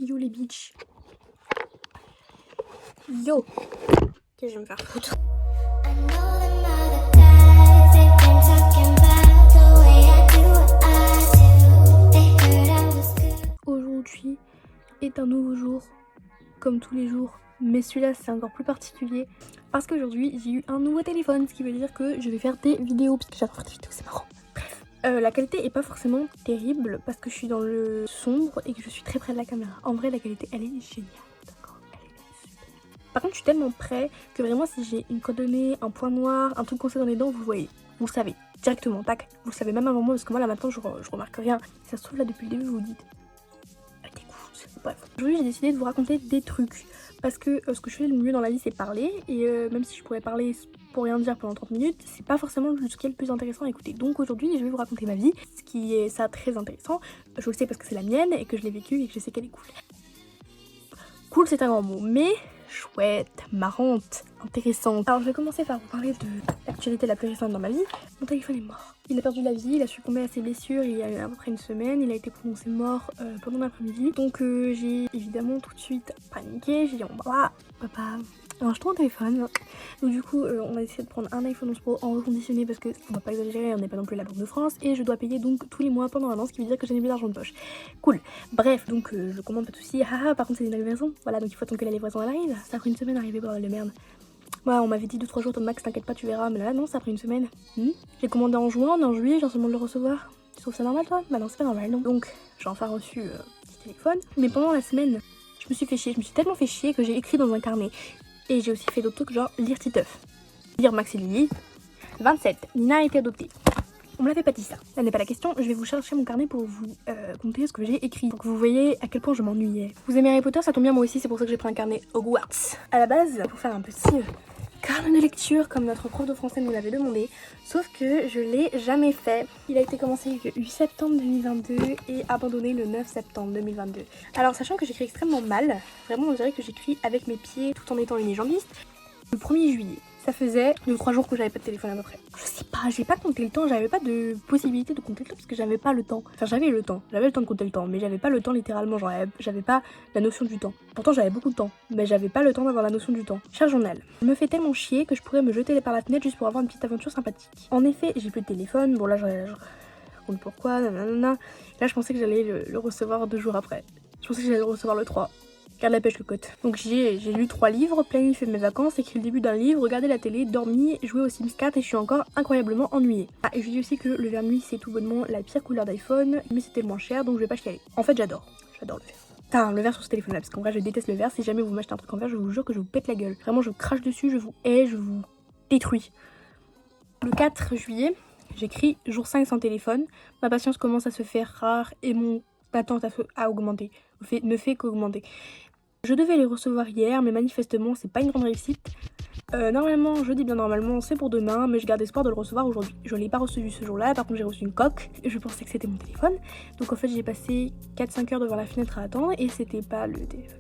Yo les bitches. Yo. Ok, je vais me faire foutre. Aujourd'hui est un nouveau jour, comme tous les jours, mais celui-là c'est encore plus particulier parce qu'aujourd'hui j'ai eu un nouveau téléphone, ce qui veut dire que je vais faire des vidéos, parce que j'adore faire des vidéos, c'est marrant. Bref, la qualité est pas forcément terrible parce que je suis dans le sombre et que je suis très près de la caméra. En vrai la qualité elle est géniale, d'accord, elle est super. Par contre je suis tellement près que vraiment si j'ai une coordonnée, un point noir, un truc coincé dans les dents, vous le voyez, vous le savez directement, tac, vous le savez même avant moi parce que moi là maintenant je remarque rien. Si ça se trouve là depuis le début vous vous dites bref, aujourd'hui j'ai décidé de vous raconter des trucs parce que ce que je fais le mieux dans la vie c'est parler et même si je pourrais parler pour rien dire pendant 30 minutes, c'est pas forcément ce qui est le plus intéressant à écouter. Donc aujourd'hui je vais vous raconter ma vie, ce qui est ça très intéressant. Je le sais parce que c'est la mienne et que je l'ai vécue et que je sais qu'elle est cool. Cool c'est un grand mot, mais chouette, marrante, intéressante. Alors je vais commencer par vous parler de l'actualité la plus récente dans ma vie. Mon téléphone est mort. Il a perdu la vie, il a succombé à ses blessures il y a à peu près une semaine. Il a été prononcé mort pendant l'après-midi. Donc j'ai évidemment tout de suite paniqué. J'ai dit papa, alors je trouve un téléphone. Donc du coup on a décidé de prendre un iPhone 11 Pro en reconditionné parce que on va pas exagérer, on n'est pas non plus la Banque de France. Et je dois payer donc tous les mois pendant un an, ce qui veut dire que je n'ai plus d'argent de poche. Cool. Bref, donc je commande pas de soucis. Par contre c'est une livraison. Voilà, donc il faut attendre que la livraison elle arrive. Ça a pris une semaine à arriver, bordel de merde. Ouais, on m'avait dit 2-3 jours, Max, t'inquiète pas, tu verras. Mais là, non, ça a pris une semaine. J'ai commandé en juin, on est en juillet, j'ai seulement de le recevoir. Tu trouves ça normal, toi? Bah non, c'est pas normal, non. Donc, j'ai enfin reçu petit téléphone. Mais pendant la semaine, je me suis fait chier. Je me suis tellement fait chier que j'ai écrit dans un carnet. Et j'ai aussi fait d'autres trucs, genre lire Titeuf, lire Max et Lily. 27. Nina a été adoptée. On me l'avait pas dit ça. Là n'est pas la question. Je vais vous chercher mon carnet pour vous compter ce que j'ai écrit. Pour que vous voyez à quel point je m'ennuyais. Vous aimez Harry Potter, ça tombe bien moi aussi, c'est pour ça que j'ai pris un carnet Hogwarts. À la base, pour faire un petit carnet de lecture comme notre prof de français nous l'avait demandé. Sauf que je l'ai jamais fait. Il a été commencé le 8 septembre 2022 et abandonné le 9 septembre 2022. Alors sachant que j'écris extrêmement mal, vraiment on dirait que j'écris avec mes pieds tout en étant unijambiste. Le 1er juillet. Ça faisait 2-3 jours que j'avais pas de téléphone à peu près. Je sais pas, j'ai pas compté le temps, j'avais pas de possibilité de compter le temps parce que j'avais pas le temps. Enfin j'avais le temps de compter le temps, mais j'avais pas le temps littéralement, genre j'avais pas la notion du temps. Pourtant j'avais beaucoup de temps, mais j'avais pas le temps d'avoir la notion du temps. Cher journal, je me fais tellement chier que je pourrais me jeter par la fenêtre juste pour avoir une petite aventure sympathique. En effet, j'ai plus de téléphone, bon là je raconte pourquoi, nanana. Là je pensais que j'allais le recevoir 2 jours après. Je pensais que j'allais le recevoir le 3. Garde la pêche cocotte. Donc j'ai lu 3 livres, planifié mes vacances, écrit le début d'un livre, regardé la télé, dormi, joué aux Sims 4 et je suis encore incroyablement ennuyée. Ah et je dis aussi que le verre nuit c'est tout bonnement la pire couleur d'iPhone, mais c'était le moins cher donc je vais pas chialer. En fait j'adore le verre. Putain le verre sur ce téléphone là parce qu'en vrai je déteste le verre, si jamais vous m'achetez un truc en verre je vous jure que je vous pète la gueule. Vraiment je crache dessus, je vous hais, je vous détruis. Le 4 juillet, j'écris jour 5 sans téléphone, ma patience commence à se faire rare et mon attente a augmenté, ne fait qu'augmenter. Je devais les recevoir hier, mais manifestement, c'est pas une grande réussite. Normalement, je dis bien normalement, c'est pour demain, mais je garde espoir de le recevoir aujourd'hui. Je l'ai pas reçu ce jour-là, par contre j'ai reçu une coque. Je pensais que c'était mon téléphone. Donc en fait, j'ai passé 4-5 heures devant la fenêtre à attendre et c'était pas le téléphone.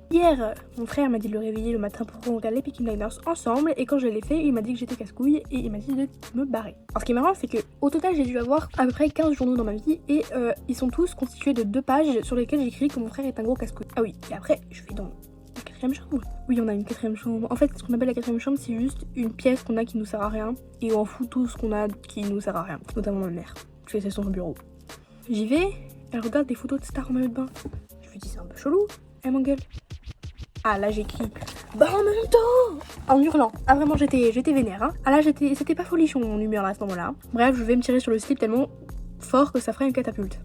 Hier, mon frère m'a dit de le réveiller le matin pour qu'on regarde les Peaky Blinders ensemble et quand je l'ai fait, il m'a dit que j'étais casse-couille et il m'a dit de me barrer. Alors ce qui est marrant, c'est que au total, j'ai dû avoir à peu près 15 journaux dans ma vie et ils sont tous constitués de 2 pages sur lesquelles j'écris que mon frère est un gros casse-couille. Ah oui, et après, je vais dans la 4e chambre. Oui, on a une 4e chambre. En fait, ce qu'on appelle la 4e chambre, c'est juste une pièce qu'on a qui nous sert à rien et on fout tout ce qu'on a qui nous sert à rien, notamment ma mère. Je fais ça sur son bureau. J'y vais, elle regarde des photos de stars en maillot de bain. Je lui dis c'est un peu chelou, elle m'engueule. Ah là j'écris bah en même temps en hurlant. Ah vraiment j'étais vénère hein. Ah là c'était pas folichon mon humeur là à ce moment là. Bref je vais me tirer sur le slip tellement fort que ça ferait une catapulte.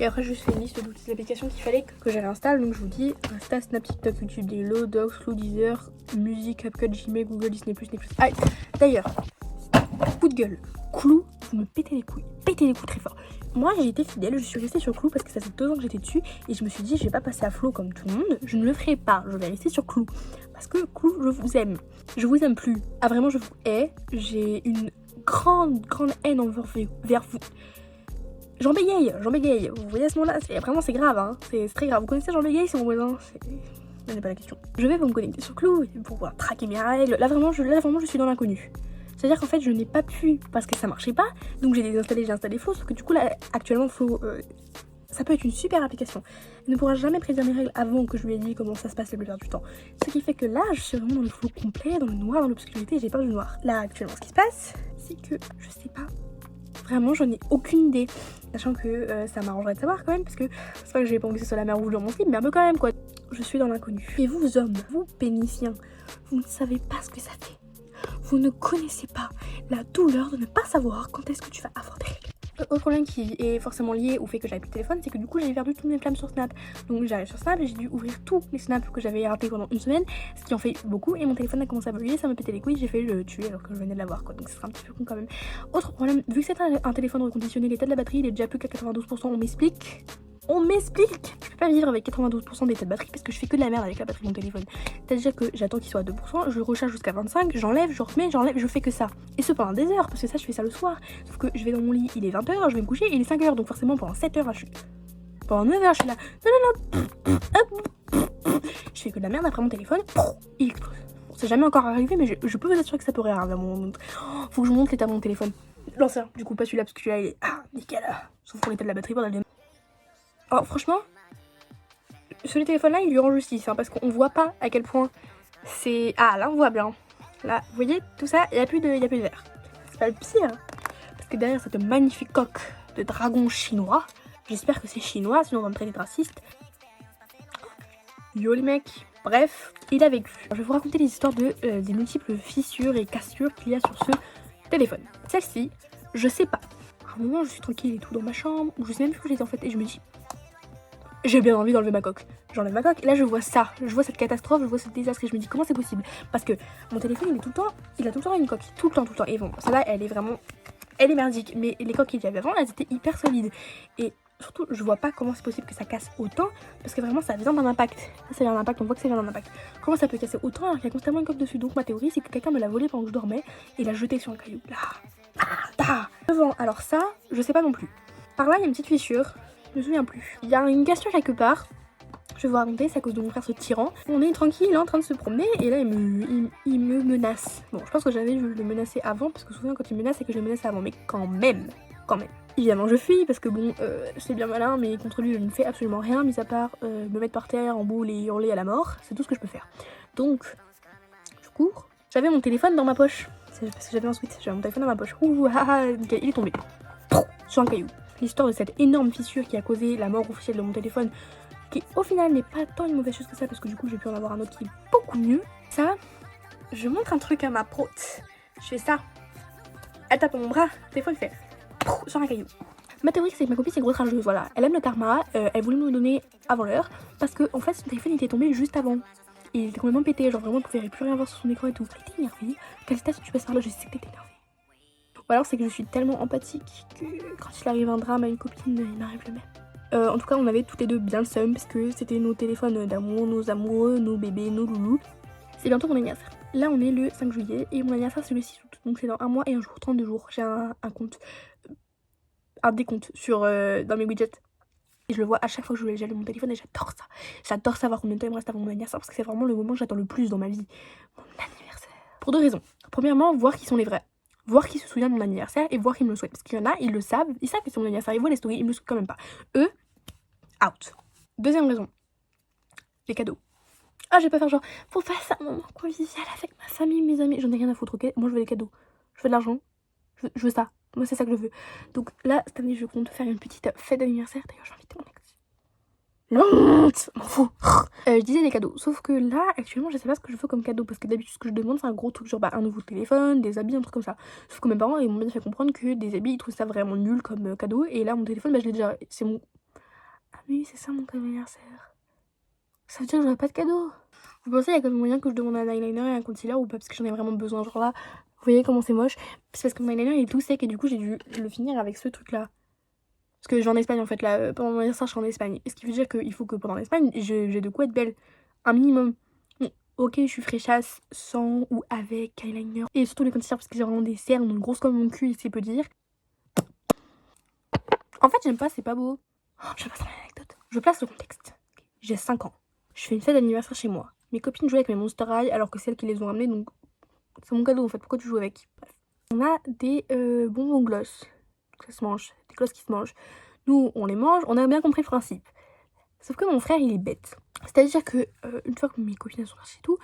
Et après je fais une liste de toutes les applications qu'il fallait que je réinstalle. Donc je vous dis Insta, Snap, TikTok, YouTube, Delo, Docs, Flow, Deezer, Musique, CapCut, Gmail, Google, Disney+, Netflix. Ah d'ailleurs, coup de gueule, Clou, vous me pétez les couilles très fort. Moi j'ai été fidèle, je suis restée sur Clou parce que ça fait 2 ans que j'étais dessus et je me suis dit je vais pas passer à Flow comme tout le monde, je ne le ferai pas, je vais rester sur Clou parce que Clou je vous aime plus, ah vraiment je vous hais, j'ai une grande haine envers vous. J'en bégaye, vous voyez à ce moment-là, c'est grave hein, c'est très grave, vous connaissez Jean Bégaye, c'est mon voisin, ce n'est pas la question. Je vais me connecter sur Clou pour pouvoir traquer mes règles, là vraiment je suis dans l'inconnu. C'est-à-dire qu'en fait je n'ai pas pu parce que ça marchait pas, donc j'ai désinstallé, j'ai installé Flow, sauf que du coup là actuellement Flow Ça peut être une super application. Elle ne pourra jamais prédire mes règles avant que je lui ai dit comment ça se passe la plupart du temps. Ce qui fait que là, je suis vraiment dans le flou complet, dans le noir, dans l'obscurité, et j'ai peur du noir. Là, actuellement, ce qui se passe, c'est que je sais pas. Vraiment, je n'ai aucune idée. Sachant que ça m'arrangerait de savoir quand même, parce que c'est pas que j'ai pas envie que ce soit la mer rouge dans mon slip, mais un peu quand même quoi. Je suis dans l'inconnu. Et vous, hommes, vous, péniciens, vous ne savez pas ce que ça fait. Vous ne connaissez pas la douleur de ne pas savoir quand est-ce que tu vas avoir des règles. Autre problème qui est forcément lié au fait que j'avais plus de téléphone, c'est que du coup j'avais perdu toutes mes flammes sur Snap. Donc j'arrive sur Snap et j'ai dû ouvrir tous les snaps que j'avais ratés pendant une semaine, ce qui en fait beaucoup, et mon téléphone a commencé à bugger, ça m'a pété les couilles, j'ai fait le tuer alors que je venais de l'avoir quoi, donc ça sera un petit peu con quand même. Autre problème, vu que c'est un téléphone reconditionné, l'état de la batterie il est déjà plus qu'à 92%, on m'explique. Je peux pas vivre avec 92% d'état de batterie parce que je fais que de la merde avec la batterie de mon téléphone. C'est-à-dire que j'attends qu'il soit à 2%, je le recharge jusqu'à 25, j'enlève, je remets, je fais que ça. Et ce pendant des heures, parce que ça je fais ça le soir. Sauf que je vais dans mon lit, il est 20h, je vais me coucher, il est 5h, donc forcément pendant 7h, pendant 9h, je suis là. Non. Je fais que de la merde après mon téléphone, il explose. C'est jamais encore arrivé, mais je peux vous assurer que ça pourrait arriver à mon moment. Faut que je montre l'état de mon téléphone. L'ancien, du coup pas celui-là, parce que celui-là il est nickel. Sauf pour l'état de la batterie, bordel de. Alors franchement, sur les téléphones là, il lui rend justice, hein, parce qu'on voit pas à quel point c'est... Ah, là on voit bien. Là, vous voyez, tout ça, il n'y a plus de verre. C'est pas le pire, parce que derrière cette magnifique coque de dragon chinois, j'espère que c'est chinois, sinon on va me traiter de raciste. Yo les mecs. Bref, il a vécu. Je vais vous raconter les histoires des multiples fissures et cassures qu'il y a sur ce téléphone. Celle-ci, je sais pas. À un moment, je suis tranquille et tout dans ma chambre, ou je sais même plus où j'étais en fait, et je me dis... J'ai bien envie d'enlever ma coque. J'enlève ma coque et là je vois ça, je vois cette catastrophe, je vois ce désastre et je me dis comment c'est possible. Parce que mon téléphone il a tout le temps une coque, tout le temps. Et bon, celle-là elle est merdique, mais les coques qu'il y avait avant elles étaient hyper solides. Et surtout je vois pas comment c'est possible que ça casse autant, parce que vraiment ça vient d'un impact. Ça vient d'un impact, on voit que ça vient d'un impact. Comment ça peut casser autant alors qu'il y a constamment une coque dessus? Donc ma théorie c'est que quelqu'un me l'a volé pendant que je dormais et l'a jeté sur un caillou. Là. Devant, alors ça, je sais pas non plus. Par là il y a une petite fissure. Je me souviens plus. Il y a une cassure quelque part. Je vais vous raconter, c'est à cause de mon frère ce tyran. On est tranquille, il est en train de se promener et là il me menace. Bon, je pense que j'avais dû le menacer avant parce que souvent quand il menace c'est que je le menace avant, mais quand même. Évidemment je fuis parce que bon, c'est bien malin, mais contre lui je ne fais absolument rien, mis à part me mettre par terre en boule et hurler à la mort. C'est tout ce que je peux faire. Donc, je cours. J'avais mon téléphone dans ma poche. C'est parce que j'avais un switch, j'avais mon téléphone dans ma poche. Ouh, il est tombé. Sur un caillou. L'histoire de cette énorme fissure qui a causé la mort officielle de mon téléphone, qui au final n'est pas tant une mauvaise chose que ça, parce que du coup j'ai pu en avoir un autre qui est beaucoup mieux. Ça, je montre un truc à ma prote. Je fais ça. Elle tape mon bras, des fois elle fait sur un caillou. Ma théorie c'est que ma copine c'est une grosse rageuse, voilà. Elle aime le karma, elle voulait me le donner avant l'heure, parce que en fait son téléphone était tombé juste avant. Et il était complètement pété, genre vraiment elle pouvait plus rien voir sur son écran et tout. Elle était énervée. Calista, si tu passes par là, je sais que t'étais énervée. Ou alors c'est que je suis tellement empathique que quand il arrive un drame à une copine, il m'arrive le même. En tout cas on avait toutes les deux bien le seum parce que c'était nos téléphones d'amour, nos amoureux, nos bébés, nos loulous. C'est bientôt mon anniversaire. Là on est le 5 juillet et mon anniversaire c'est le 6 août. Donc c'est dans 1 mois et 1 jour, 32 jours. J'ai un compte, un décompte sur, dans mes widgets. Et je le vois à chaque fois que j'allume mon téléphone et j'adore ça. J'adore savoir combien de temps il me reste avant mon anniversaire parce que c'est vraiment le moment que j'attends le plus dans ma vie. Mon anniversaire. Pour 2 raisons. Premièrement, voir qui sont les vrais. Voir qui se souvient de mon anniversaire et voir qui me le souhaite. Parce qu'il y en a, ils le savent, ils savent que c'est mon anniversaire, ils voient les stories, ils me le souhaitent quand même pas. Eux, out. Deuxième raison, les cadeaux. Ah, je vais pas faire genre, faut faire ça un moment convivial avec ma famille, mes amis. J'en ai rien à foutre, ok? Moi je veux des cadeaux. Je veux de l'argent. Je veux ça. Moi c'est ça que je veux. Donc là, cette année, je compte faire une petite fête d'anniversaire. D'ailleurs, je vais inviter mon ex. Honte, m'en fous. Je disais des cadeaux, sauf que là actuellement je sais pas ce que je veux comme cadeau parce que d'habitude ce que je demande c'est un gros truc genre un nouveau téléphone, des habits, un truc comme ça. Sauf que mes parents ils m'ont bien fait comprendre que des habits ils trouvent ça vraiment nul comme cadeau et là mon téléphone je l'ai déjà, c'est mon... Ah oui c'est ça mon anniversaire. Ça veut dire que j'aurai pas de cadeau. Vous pensez il y a quand même moyen que je demande un eyeliner et un concealer ou pas parce que j'en ai vraiment besoin genre là. Vous voyez comment c'est moche? C'est parce que mon eyeliner il est tout sec et du coup j'ai dû le finir avec ce truc là. Parce que je vais en Espagne en fait, là, pendant mon anniversaire je suis en Espagne. Ce qui veut dire qu'il faut que pendant l'Espagne, j'ai de quoi être belle. Un minimum. Bon, ok, je suis fraîchasse sans ou avec eyeliner. Et surtout les concealers parce que j'ai vraiment des cernes grosses comme mon cul, c'est peu dire. En fait, j'aime pas, c'est pas beau. Oh, je vais passer à l'anecdote. Je place le contexte. J'ai 5 ans. Je fais une fête d'anniversaire chez moi. Mes copines jouent avec mes Monster High alors que c'est elles qui les ont ramenés, donc c'est mon cadeau en fait. Pourquoi tu joues avec? Bref. On a des bonbons gloss. Ça se mange. Des glosses qui se mangent. Nous, on les mange, on a bien compris le principe. Sauf que mon frère, il est bête. C'est-à-dire que, une fois que mes copines sont parties et tout,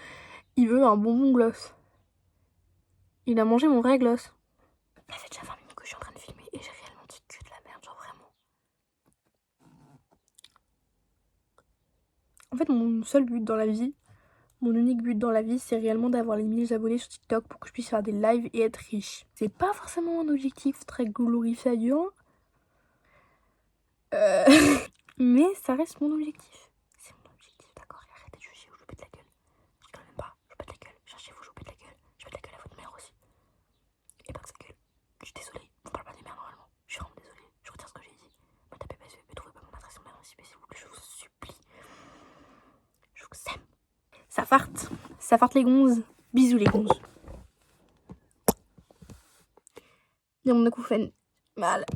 il veut un bonbon gloss. Il a mangé mon vrai gloss. Ça fait déjà 20 minutes que je suis en train de filmer et j'ai réellement dit que de la merde, genre vraiment. En fait, mon seul but dans la vie, mon unique but dans la vie, c'est réellement d'avoir les 1000 abonnés sur TikTok pour que je puisse faire des lives et être riche. C'est pas forcément un objectif très glorifiant, mais ça reste mon objectif. C'est mon objectif, d'accord? Et arrêtez de juger ou je vous pète la gueule. Je rigole même pas, je vous pète la gueule. Cherchez-vous, je vous pète la gueule. Je pète la gueule à votre mère aussi. Et pas que sa gueule. Je suis désolée, on parle pas des mères normalement. Je suis vraiment désolée, je retire ce que j'ai dit. Me tapez pas, ne trouvez pas mon adresse en mère aussi, s'il vous plaît, je vous supplie. Je vous aime. Ça farte les gonzes. Bisous les gonzes. Il y a mon acouphène. Mal.